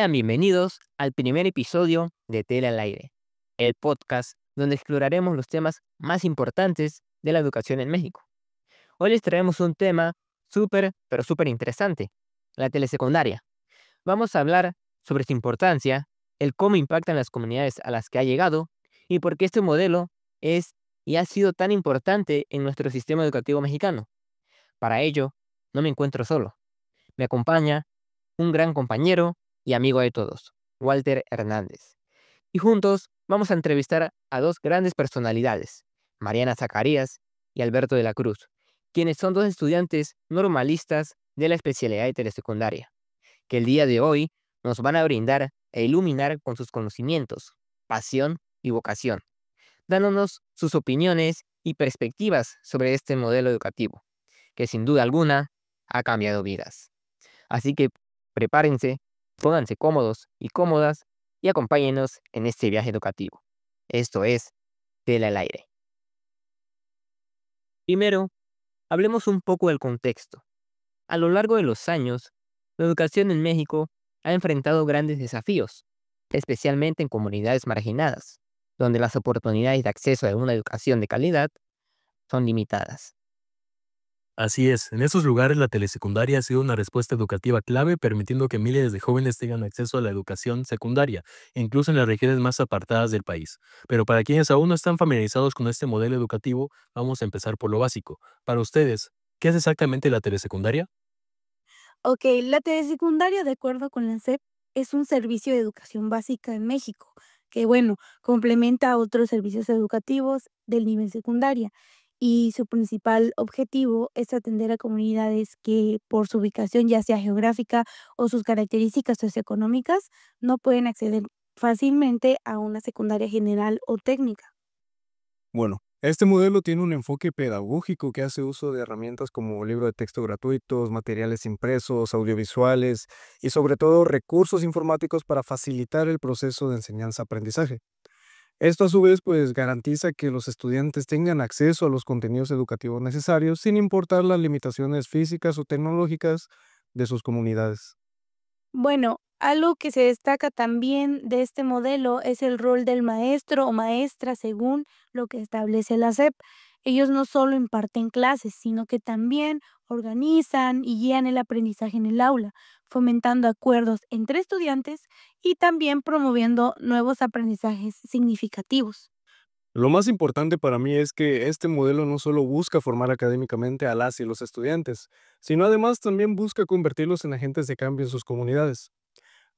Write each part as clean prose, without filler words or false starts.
Sean bienvenidos al primer episodio de Tele al Aire, el podcast donde exploraremos los temas más importantes de la educación en México. Hoy les traemos un tema súper, pero súper interesante, la telesecundaria. Vamos a hablar sobre su importancia, el cómo impacta en las comunidades a las que ha llegado y por qué este modelo es y ha sido tan importante en nuestro sistema educativo mexicano. Para ello, no me encuentro solo. Me acompaña un gran compañero y amigo de todos, Walter Hernández. Y juntos vamos a entrevistar a dos grandes personalidades, Mariana Zacarías y Alberto de la Cruz, quienes son dos estudiantes normalistas de la especialidad de telesecundaria, que el día de hoy nos van a brindar e iluminar con sus conocimientos, pasión y vocación, dándonos sus opiniones y perspectivas sobre este modelo educativo, que sin duda alguna ha cambiado vidas. Así que prepárense, pónganse cómodos y cómodas y acompáñenos en este viaje educativo. Esto es Tela al Aire. Primero, hablemos un poco del contexto. A lo largo de los años, la educación en México ha enfrentado grandes desafíos, especialmente en comunidades marginadas, donde las oportunidades de acceso a una educación de calidad son limitadas. Así es, en esos lugares la telesecundaria ha sido una respuesta educativa clave, permitiendo que miles de jóvenes tengan acceso a la educación secundaria, incluso en las regiones más apartadas del país. Pero para quienes aún no están familiarizados con este modelo educativo, vamos a empezar por lo básico. Para ustedes, ¿qué es exactamente la telesecundaria? Ok, la telesecundaria, de acuerdo con la SEP, es un servicio de educación básica en México, que bueno, complementa a otros servicios educativos del nivel secundaria. Y su principal objetivo es atender a comunidades que, por su ubicación, ya sea geográfica o sus características socioeconómicas, no pueden acceder fácilmente a una secundaria general o técnica. Bueno, este modelo tiene un enfoque pedagógico que hace uso de herramientas como libro de texto gratuitos, materiales impresos, audiovisuales y sobre todo recursos informáticos para facilitar el proceso de enseñanza-aprendizaje. Esto a su vez pues garantiza que los estudiantes tengan acceso a los contenidos educativos necesarios sin importar las limitaciones físicas o tecnológicas de sus comunidades. Bueno, algo que se destaca también de este modelo es el rol del maestro o maestra según lo que establece la SEP. Ellos no solo imparten clases, sino que también organizan y guían el aprendizaje en el aula, fomentando acuerdos entre estudiantes y también promoviendo nuevos aprendizajes significativos. Lo más importante para mí es que este modelo no solo busca formar académicamente a las y los estudiantes, sino además también busca convertirlos en agentes de cambio en sus comunidades.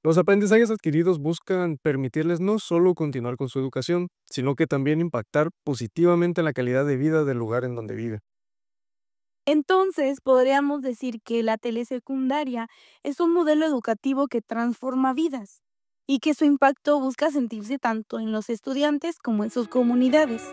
Los aprendizajes adquiridos buscan permitirles no solo continuar con su educación, sino que también impactar positivamente en la calidad de vida del lugar en donde vive. Entonces, podríamos decir que la telesecundaria es un modelo educativo que transforma vidas y que su impacto busca sentirse tanto en los estudiantes como en sus comunidades.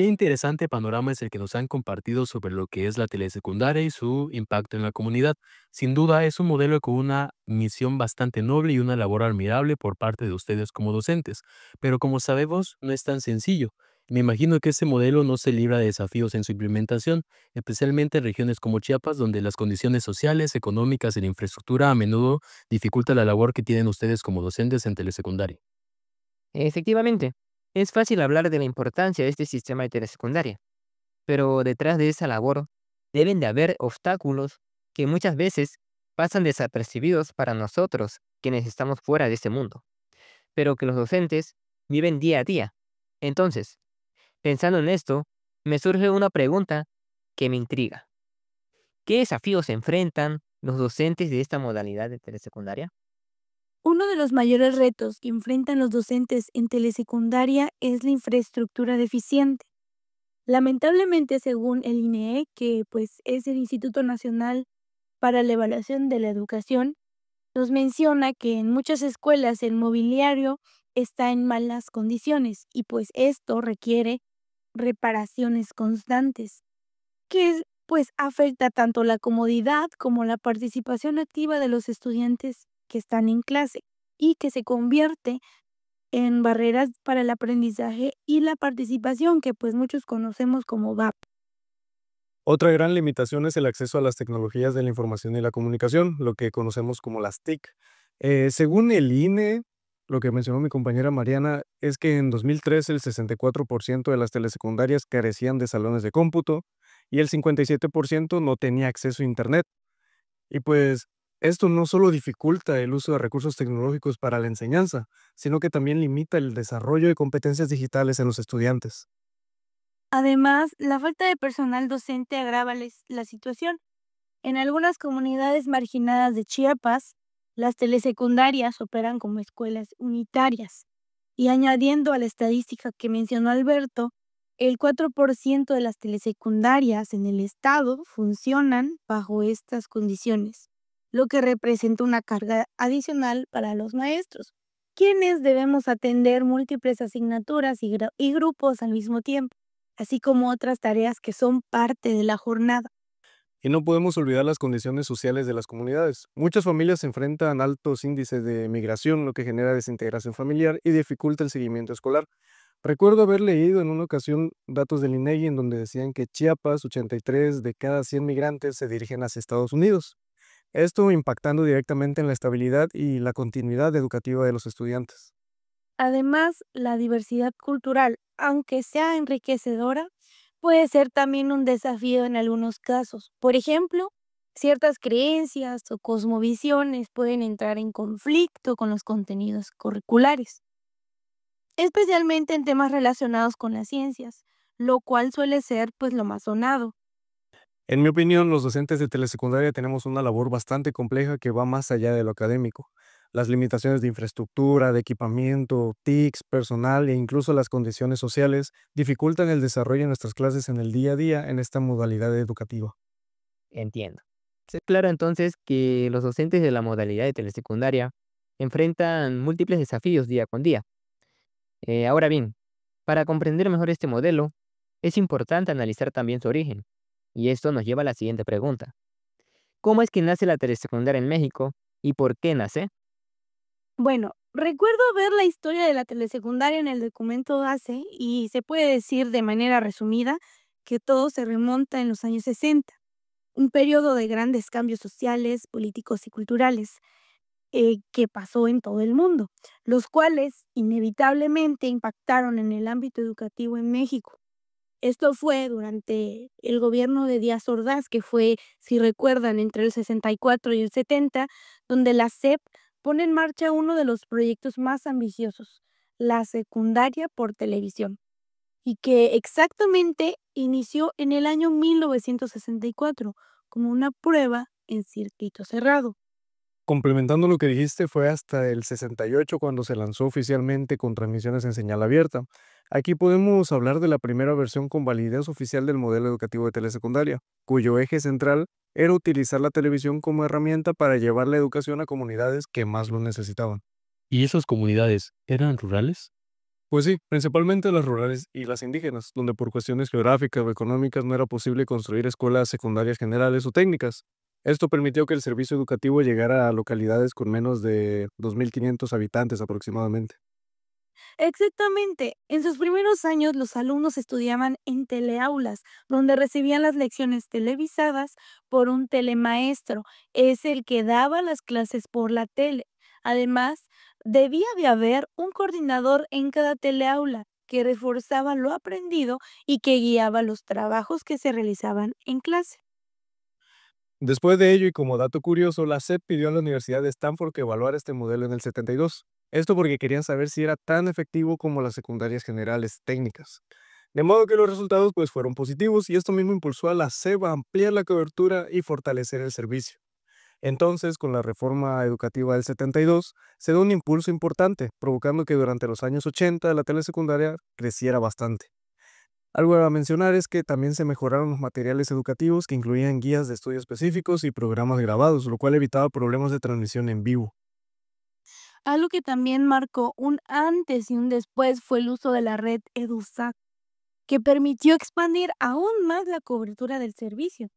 Qué interesante panorama es el que nos han compartido sobre lo que es la telesecundaria y su impacto en la comunidad. Sin duda es un modelo con una misión bastante noble y una labor admirable por parte de ustedes como docentes. Pero como sabemos, no es tan sencillo. Me imagino que este modelo no se libra de desafíos en su implementación, especialmente en regiones como Chiapas, donde las condiciones sociales, económicas y la infraestructura a menudo dificultan la labor que tienen ustedes como docentes en telesecundaria. Efectivamente, es fácil hablar de la importancia de este sistema de telesecundaria, pero detrás de esa labor deben de haber obstáculos que muchas veces pasan desapercibidos para nosotros, quienes estamos fuera de este mundo, pero que los docentes viven día a día. Entonces, pensando en esto, me surge una pregunta que me intriga. ¿Qué desafíos se enfrentan los docentes de esta modalidad de telesecundaria? Uno de los mayores retos que enfrentan los docentes en telesecundaria es la infraestructura deficiente. Lamentablemente, según el INEE, que pues es el Instituto Nacional para la Evaluación de la Educación, nos menciona que en muchas escuelas el mobiliario está en malas condiciones y pues esto requiere reparaciones constantes, que pues afecta tanto la comodidad como la participación activa de los estudiantes que están en clase y que se convierte en barreras para el aprendizaje y la participación que pues muchos conocemos como VAP. Otra gran limitación es el acceso a las tecnologías de la información y la comunicación, lo que conocemos como las TIC. Según el INE, lo que mencionó mi compañera Mariana es que en 2013 el 64% de las telesecundarias carecían de salones de cómputo y el 57% no tenía acceso a Internet. Y pues esto no solo dificulta el uso de recursos tecnológicos para la enseñanza, sino que también limita el desarrollo de competencias digitales en los estudiantes. Además, la falta de personal docente agrava la situación. En algunas comunidades marginadas de Chiapas, las telesecundarias operan como escuelas unitarias. Y añadiendo a la estadística que mencionó Alberto, el 4% de las telesecundarias en el estado funcionan bajo estas condiciones, lo que representa una carga adicional para los maestros, quienes debemos atender múltiples asignaturas y grupos al mismo tiempo, así como otras tareas que son parte de la jornada. Y no podemos olvidar las condiciones sociales de las comunidades. Muchas familias enfrentan altos índices de migración, lo que genera desintegración familiar y dificulta el seguimiento escolar. Recuerdo haber leído en una ocasión datos del INEGI en donde decían que Chiapas, 83 de cada 100 migrantes se dirigen hacia Estados Unidos. Esto impactando directamente en la estabilidad y la continuidad educativa de los estudiantes. Además, la diversidad cultural, aunque sea enriquecedora, puede ser también un desafío en algunos casos. Por ejemplo, ciertas creencias o cosmovisiones pueden entrar en conflicto con los contenidos curriculares, especialmente en temas relacionados con las ciencias, lo cual suele ser pues lo más sonado. En mi opinión, los docentes de telesecundaria tenemos una labor bastante compleja que va más allá de lo académico. Las limitaciones de infraestructura, de equipamiento, TICs, personal e incluso las condiciones sociales dificultan el desarrollo de nuestras clases en el día a día en esta modalidad educativa. Entiendo. Es claro entonces que los docentes de la modalidad de telesecundaria enfrentan múltiples desafíos día con día. Ahora bien, para comprender mejor este modelo, es importante analizar también su origen. Y esto nos lleva a la siguiente pregunta. ¿Cómo es que nace la telesecundaria en México y por qué nace? Bueno, recuerdo ver la historia de la telesecundaria en el documento base y se puede decir de manera resumida que todo se remonta en los años 60, un periodo de grandes cambios sociales, políticos y culturales que pasó en todo el mundo, los cuales inevitablemente impactaron en el ámbito educativo en México. Esto fue durante el gobierno de Díaz Ordaz, que fue, si recuerdan, entre el 64 y el 70, donde la SEP pone en marcha uno de los proyectos más ambiciosos, la secundaria por televisión, y que exactamente inició en el año 1964 como una prueba en circuito cerrado. Complementando lo que dijiste, fue hasta el 68 cuando se lanzó oficialmente con transmisiones en señal abierta. Aquí podemos hablar de la primera versión con validez oficial del modelo educativo de telesecundaria, cuyo eje central era utilizar la televisión como herramienta para llevar la educación a comunidades que más lo necesitaban. ¿Y esas comunidades eran rurales? Pues sí, principalmente las rurales y las indígenas, donde por cuestiones geográficas o económicas no era posible construir escuelas secundarias generales o técnicas. Esto permitió que el servicio educativo llegara a localidades con menos de 2.500 habitantes aproximadamente. Exactamente. En sus primeros años, los alumnos estudiaban en teleaulas, donde recibían las lecciones televisadas por un telemaestro. Es el que daba las clases por la tele. Además, debía de haber un coordinador en cada teleaula que reforzaba lo aprendido y que guiaba los trabajos que se realizaban en clase. Después de ello, y como dato curioso, la SEP pidió a la Universidad de Stanford que evaluara este modelo en el 72. Esto porque querían saber si era tan efectivo como las secundarias generales técnicas. De modo que los resultados pues fueron positivos y esto mismo impulsó a la SEP a ampliar la cobertura y fortalecer el servicio. Entonces, con la reforma educativa del 72, se da un impulso importante, provocando que durante los años 80 la telesecundaria creciera bastante. Algo a mencionar es que también se mejoraron los materiales educativos que incluían guías de estudio específicos y programas grabados, lo cual evitaba problemas de transmisión en vivo. Algo que también marcó un antes y un después fue el uso de la red EduSat, que permitió expandir aún más la cobertura del servicio.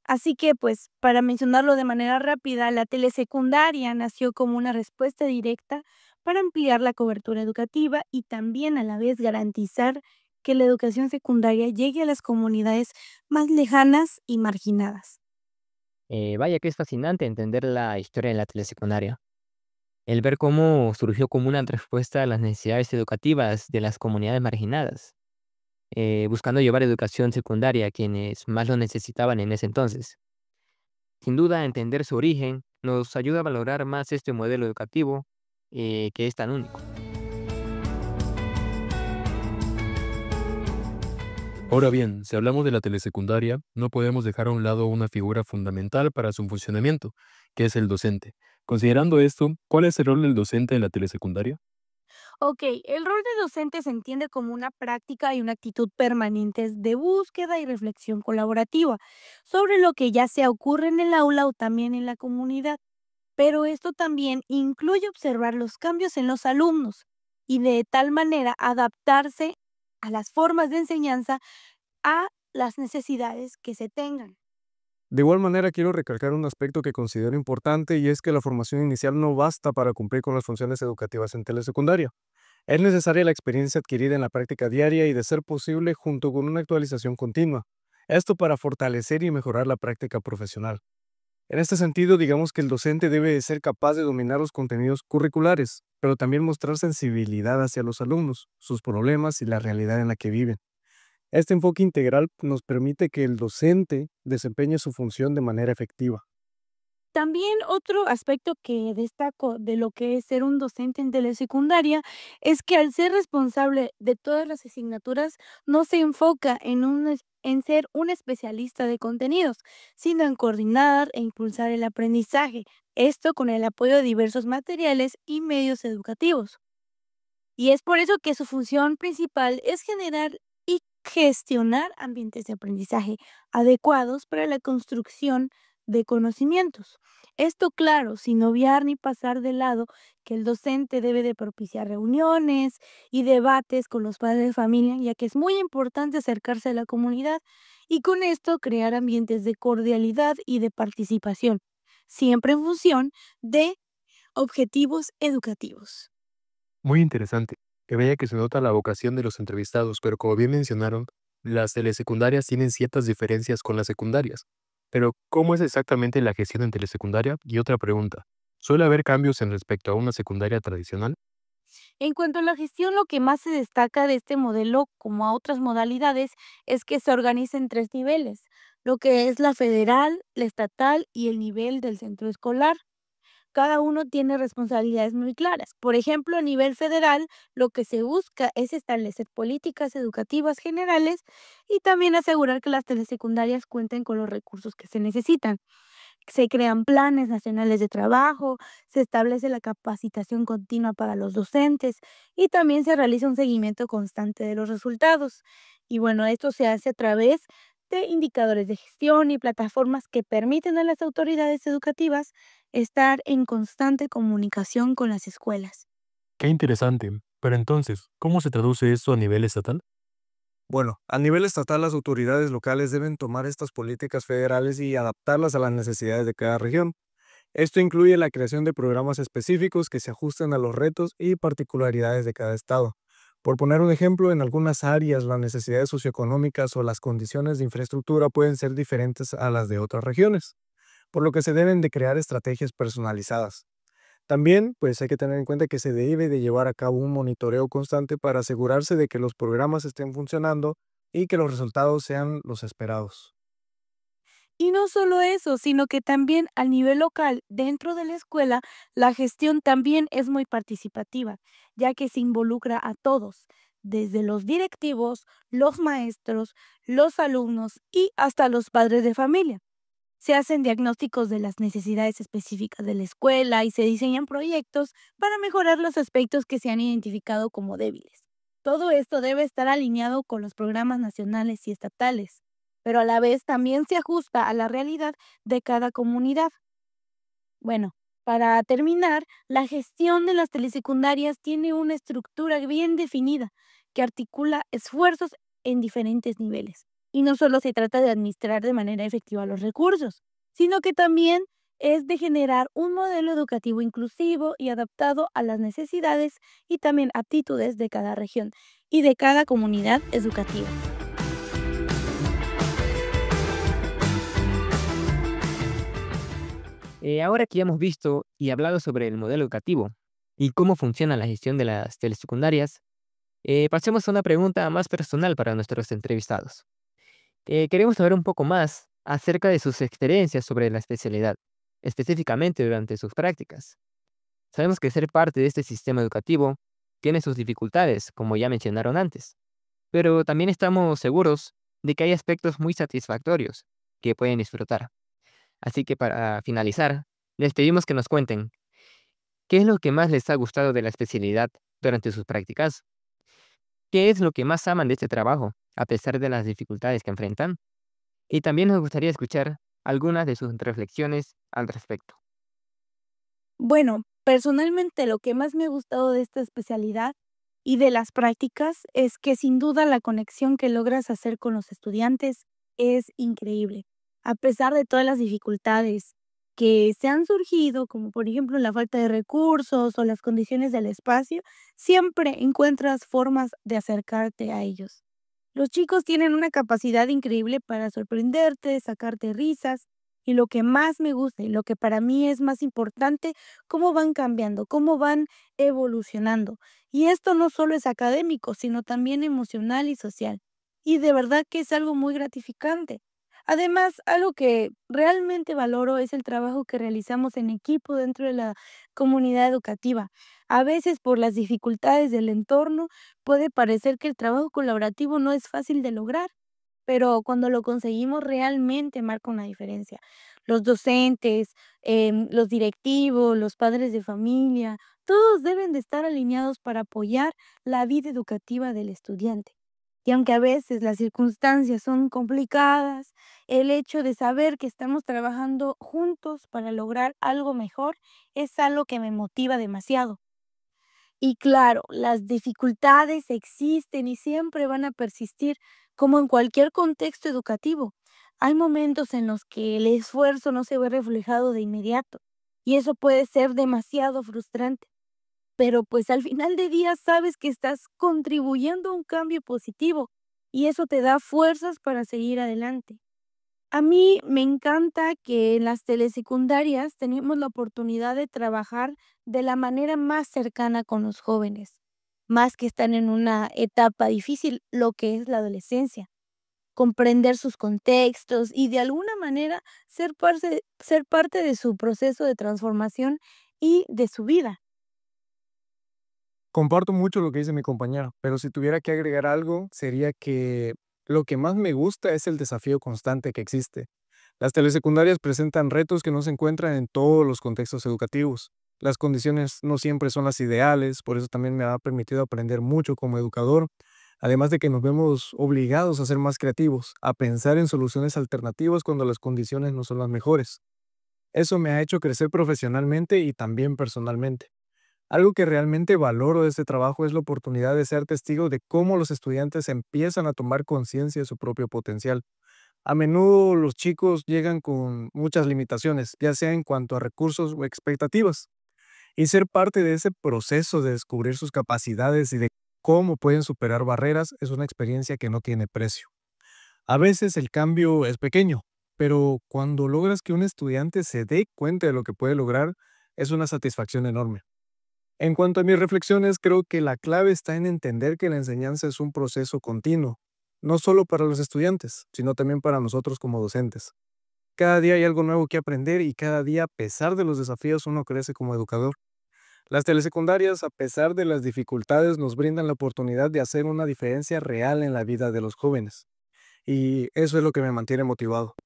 Así que, pues, para mencionarlo de manera rápida, la telesecundaria nació como una respuesta directa para ampliar la cobertura educativa y también a la vez garantizar que la educación secundaria llegue a las comunidades más lejanas y marginadas. Vaya que es fascinante entender la historia de la telesecundaria. El ver cómo surgió como una respuesta a las necesidades educativas de las comunidades marginadas, buscando llevar educación secundaria a quienes más lo necesitaban en ese entonces. Sin duda, entender su origen nos ayuda a valorar más este modelo educativo que es tan único. Ahora bien, si hablamos de la telesecundaria, no podemos dejar a un lado una figura fundamental para su funcionamiento, que es el docente. Considerando esto, ¿cuál es el rol del docente en la telesecundaria? Ok, el rol de docente se entiende como una práctica y una actitud permanentes de búsqueda y reflexión colaborativa sobre lo que ya sea ocurre en el aula o también en la comunidad. Pero esto también incluye observar los cambios en los alumnos y de tal manera adaptarse a las formas de enseñanza a las necesidades que se tengan. De igual manera, quiero recalcar un aspecto que considero importante y es que la formación inicial no basta para cumplir con las funciones educativas en telesecundaria. Es necesaria la experiencia adquirida en la práctica diaria y, de ser posible, junto con una actualización continua. Esto para fortalecer y mejorar la práctica profesional. En este sentido, digamos que el docente debe de ser capaz de dominar los contenidos curriculares, pero también mostrar sensibilidad hacia los alumnos, sus problemas y la realidad en la que viven. Este enfoque integral nos permite que el docente desempeñe su función de manera efectiva. También otro aspecto que destaco de lo que es ser un docente en telesecundaria es que al ser responsable de todas las asignaturas no se enfoca en ser un especialista de contenidos, sino en coordinar e impulsar el aprendizaje, esto con el apoyo de diversos materiales y medios educativos. Y es por eso que su función principal es generar y gestionar ambientes de aprendizaje adecuados para la construcción de conocimientos. Esto, claro, sin obviar ni pasar de lado que el docente debe de propiciar reuniones y debates con los padres de familia, ya que es muy importante acercarse a la comunidad y con esto crear ambientes de cordialidad y de participación, siempre en función de objetivos educativos. Muy interesante. Que vaya que se nota la vocación de los entrevistados, pero como bien mencionaron, las telesecundarias tienen ciertas diferencias con las secundarias. Pero, ¿cómo es exactamente la gestión en telesecundaria? Y otra pregunta, ¿suele haber cambios en respecto a una secundaria tradicional? En cuanto a la gestión, lo que más se destaca de este modelo, como a otras modalidades, es que se organiza en tres niveles, lo que es la federal, la estatal y el nivel del centro escolar. Cada uno tiene responsabilidades muy claras. Por ejemplo, a nivel federal, lo que se busca es establecer políticas educativas generales y también asegurar que las telesecundarias cuenten con los recursos que se necesitan. Se crean planes nacionales de trabajo, se establece la capacitación continua para los docentes y también se realiza un seguimiento constante de los resultados. Y bueno, esto se hace a través de indicadores de gestión y plataformas que permiten a las autoridades educativas estar en constante comunicación con las escuelas. Qué interesante. Pero entonces, ¿cómo se traduce esto a nivel estatal? Bueno, a nivel estatal, las autoridades locales deben tomar estas políticas federales y adaptarlas a las necesidades de cada región. Esto incluye la creación de programas específicos que se ajusten a los retos y particularidades de cada estado. Por poner un ejemplo, en algunas áreas las necesidades socioeconómicas o las condiciones de infraestructura pueden ser diferentes a las de otras regiones, por lo que se deben de crear estrategias personalizadas. También, pues hay que tener en cuenta que se debe de llevar a cabo un monitoreo constante para asegurarse de que los programas estén funcionando y que los resultados sean los esperados. Y no solo eso, sino que también a nivel local, dentro de la escuela, la gestión también es muy participativa, ya que se involucra a todos, desde los directivos, los maestros, los alumnos y hasta los padres de familia. Se hacen diagnósticos de las necesidades específicas de la escuela y se diseñan proyectos para mejorar los aspectos que se han identificado como débiles. Todo esto debe estar alineado con los programas nacionales y estatales, pero a la vez también se ajusta a la realidad de cada comunidad. Bueno, para terminar, la gestión de las telesecundarias tiene una estructura bien definida que articula esfuerzos en diferentes niveles. Y no solo se trata de administrar de manera efectiva los recursos, sino que también es de generar un modelo educativo inclusivo y adaptado a las necesidades y también aptitudes de cada región y de cada comunidad educativa. Ahora que ya hemos visto y hablado sobre el modelo educativo y cómo funciona la gestión de las telesecundarias, pasemos a una pregunta más personal para nuestros entrevistados. Queremos saber un poco más acerca de sus experiencias sobre la especialidad, específicamente durante sus prácticas. Sabemos que ser parte de este sistema educativo tiene sus dificultades, como ya mencionaron antes, pero también estamos seguros de que hay aspectos muy satisfactorios que pueden disfrutar. Así que para finalizar, les pedimos que nos cuenten qué es lo que más les ha gustado de la especialidad durante sus prácticas, qué es lo que más aman de este trabajo, a pesar de las dificultades que enfrentan, y también nos gustaría escuchar algunas de sus reflexiones al respecto. Bueno, personalmente lo que más me ha gustado de esta especialidad y de las prácticas es que sin duda la conexión que logras hacer con los estudiantes es increíble. A pesar de todas las dificultades que se han surgido, como por ejemplo la falta de recursos o las condiciones del espacio, siempre encuentras formas de acercarte a ellos. Los chicos tienen una capacidad increíble para sorprenderte, sacarte risas, y lo que más me gusta y lo que para mí es más importante, cómo van cambiando, cómo van evolucionando. Y esto no solo es académico, sino también emocional y social. Y de verdad que es algo muy gratificante. Además, algo que realmente valoro es el trabajo que realizamos en equipo dentro de la comunidad educativa. A veces por las dificultades del entorno puede parecer que el trabajo colaborativo no es fácil de lograr, pero cuando lo conseguimos realmente marca una diferencia. Los docentes, los directivos, los padres de familia, todos deben de estar alineados para apoyar la vida educativa del estudiante. Y aunque a veces las circunstancias son complicadas, el hecho de saber que estamos trabajando juntos para lograr algo mejor es algo que me motiva demasiado. Y claro, las dificultades existen y siempre van a persistir, como en cualquier contexto educativo. Hay momentos en los que el esfuerzo no se ve reflejado de inmediato y eso puede ser demasiado frustrante, pero pues al final de día sabes que estás contribuyendo a un cambio positivo y eso te da fuerzas para seguir adelante. A mí me encanta que en las telesecundarias tenemos la oportunidad de trabajar de la manera más cercana con los jóvenes, más que están en una etapa difícil, lo que es la adolescencia. Comprender sus contextos y de alguna manera ser parte de su proceso de transformación y de su vida. Comparto mucho lo que dice mi compañera, pero si tuviera que agregar algo, sería que lo que más me gusta es el desafío constante que existe. Las telesecundarias presentan retos que no se encuentran en todos los contextos educativos. Las condiciones no siempre son las ideales, por eso también me ha permitido aprender mucho como educador, además de que nos vemos obligados a ser más creativos, a pensar en soluciones alternativas cuando las condiciones no son las mejores. Eso me ha hecho crecer profesionalmente y también personalmente. Algo que realmente valoro de este trabajo es la oportunidad de ser testigo de cómo los estudiantes empiezan a tomar conciencia de su propio potencial. A menudo los chicos llegan con muchas limitaciones, ya sea en cuanto a recursos o expectativas, y ser parte de ese proceso de descubrir sus capacidades y de cómo pueden superar barreras es una experiencia que no tiene precio. A veces el cambio es pequeño, pero cuando logras que un estudiante se dé cuenta de lo que puede lograr, es una satisfacción enorme. En cuanto a mis reflexiones, creo que la clave está en entender que la enseñanza es un proceso continuo, no solo para los estudiantes, sino también para nosotros como docentes. Cada día hay algo nuevo que aprender y cada día, a pesar de los desafíos, uno crece como educador. Las telesecundarias, a pesar de las dificultades, nos brindan la oportunidad de hacer una diferencia real en la vida de los jóvenes. Y eso es lo que me mantiene motivado.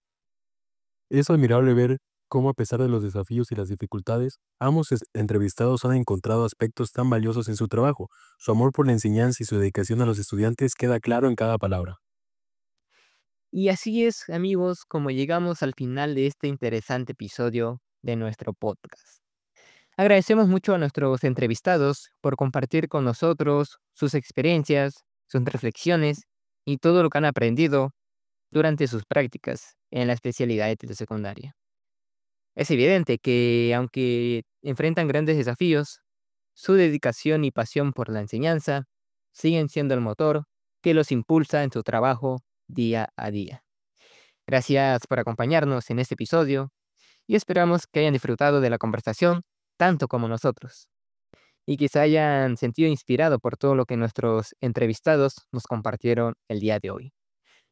Es admirable ver cómo a pesar de los desafíos y las dificultades, ambos entrevistados han encontrado aspectos tan valiosos en su trabajo. Su amor por la enseñanza y su dedicación a los estudiantes queda claro en cada palabra. Y así es, amigos, como llegamos al final de este interesante episodio de nuestro podcast. Agradecemos mucho a nuestros entrevistados por compartir con nosotros sus experiencias, sus reflexiones y todo lo que han aprendido durante sus prácticas en la especialidad de telesecundaria. Es evidente que, aunque enfrentan grandes desafíos, su dedicación y pasión por la enseñanza siguen siendo el motor que los impulsa en su trabajo día a día. Gracias por acompañarnos en este episodio y esperamos que hayan disfrutado de la conversación tanto como nosotros y que se hayan sentido inspirados por todo lo que nuestros entrevistados nos compartieron el día de hoy.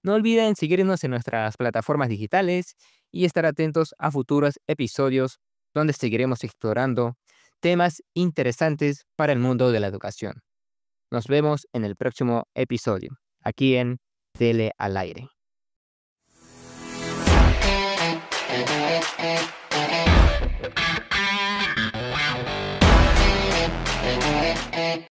No olviden seguirnos en nuestras plataformas digitales y estar atentos a futuros episodios donde seguiremos explorando temas interesantes para el mundo de la educación. Nos vemos en el próximo episodio, aquí en Tele al Aire.